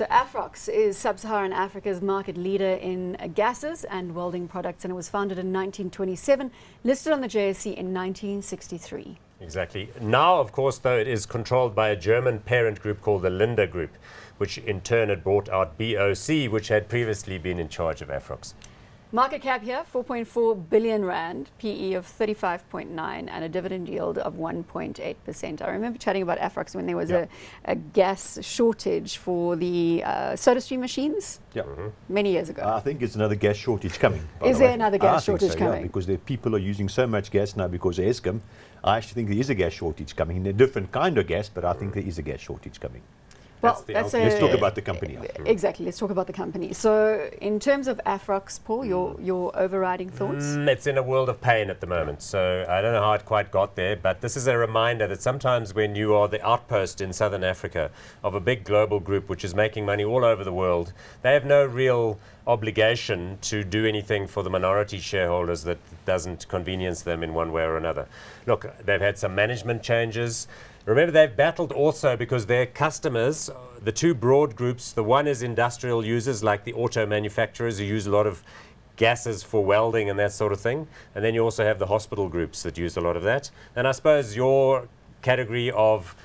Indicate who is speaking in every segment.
Speaker 1: So Afrox is sub-Saharan Africa's market leader in gases and welding products, and it was founded in 1927, listed on the JSE in 1963.
Speaker 2: Exactly. Now, of course, though, it is controlled by a German parent group called the Linde Group, which in turn had bought out BOC, which had previously been in charge of Afrox.
Speaker 1: Market cap here, 4.4 billion rand, PE of 35.9, and a dividend yield of 1.8%. I remember chatting about Afrox when there was a gas shortage for the SodaStream machines many years ago.
Speaker 3: I think it's another gas shortage coming.
Speaker 1: Is there another gas shortage coming?
Speaker 3: Yeah, because people are using so much gas now because of Eskom. I actually think there is a gas shortage coming, a different kind of gas, but I think there is a gas shortage coming.
Speaker 1: Well,
Speaker 3: let's talk about the company.
Speaker 1: Exactly, let's talk about the company. So in terms of Afrox, Paul, your overriding thoughts?
Speaker 2: It's in a world of pain at the moment, so I don't know how it quite got there, but this is a reminder that sometimes when you are the outpost in Southern Africa of a big global group which is making money all over the world, they have no real obligation to do anything for the minority shareholders that doesn't convenience them in one way or another. Look, they've had some management changes. Remember, they've battled also because their customers, the two broad groups, the one is industrial users like the auto manufacturers who use a lot of gases for welding and that sort of thing. And then you also have the hospital groups that use a lot of that. And I suppose your category of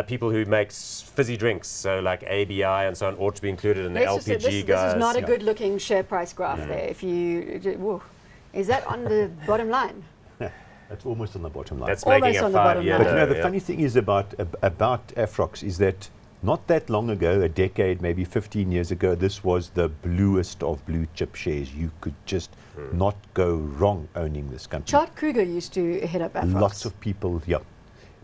Speaker 2: people who make fizzy drinks, so like ABI and so on, ought to be included in the LPG guys.
Speaker 1: This is not a good-looking share price graph there. If you, is that on the bottom line?
Speaker 3: That's almost on the bottom line.
Speaker 2: That's making a 5-year.
Speaker 3: But you know, the funny thing is about Afrox is that not that long ago, a decade, maybe 15 years ago, this was the bluest of blue chip shares. You could just not go wrong owning this company.
Speaker 1: Chart Kruger used to head up Afrox.
Speaker 3: Lots of people,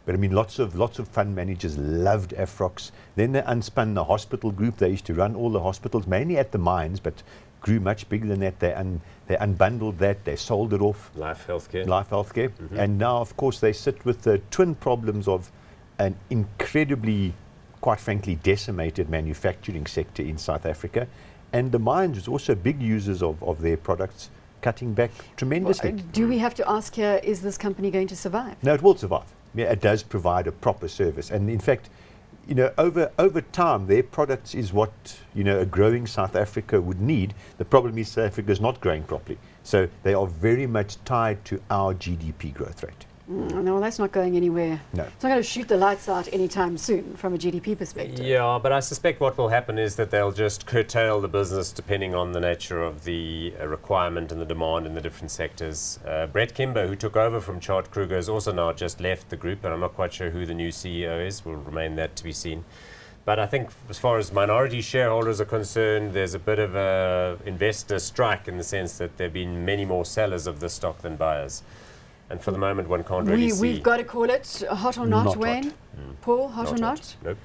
Speaker 3: but I mean, lots of fund managers loved Afrox. Then they unspun the hospital group. They used to run all the hospitals, mainly at the mines, but grew much bigger than that. They unbundled that. They sold it off.
Speaker 2: Life Healthcare.
Speaker 3: Life Healthcare. And now, of course, they sit with the twin problems of an incredibly, quite frankly, decimated manufacturing sector in South Africa. And the mines is also big users of their products, cutting back tremendously.
Speaker 1: Well, do we have to ask here, is this company going to survive?
Speaker 3: No, it will survive. Yeah, it does provide a proper service. And in fact, you know, over time, their products is what, you know, a growing South Africa would need. The problem is South Africa is not growing properly. So they are very much tied to our GDP growth rate.
Speaker 1: No, that's not going anywhere.
Speaker 3: No.
Speaker 1: It's not going to shoot the lights out anytime soon from a GDP perspective.
Speaker 2: Yeah, but I suspect what will happen is that they'll just curtail the business depending on the nature of the requirement and the demand in the different sectors. Brett Kimber, who took over from Chart Kruger, has also now just left the group, and I'm not quite sure who the new CEO is. Will remain that to be seen. But I think as far as minority shareholders are concerned, there's a bit of a investor strike in the sense that there have been many more sellers of the stock than buyers. And for the moment, one can't really see.
Speaker 1: We've got to call it hot or not, Wayne?
Speaker 3: Hot.
Speaker 1: Paul, hot or not?
Speaker 2: Nope.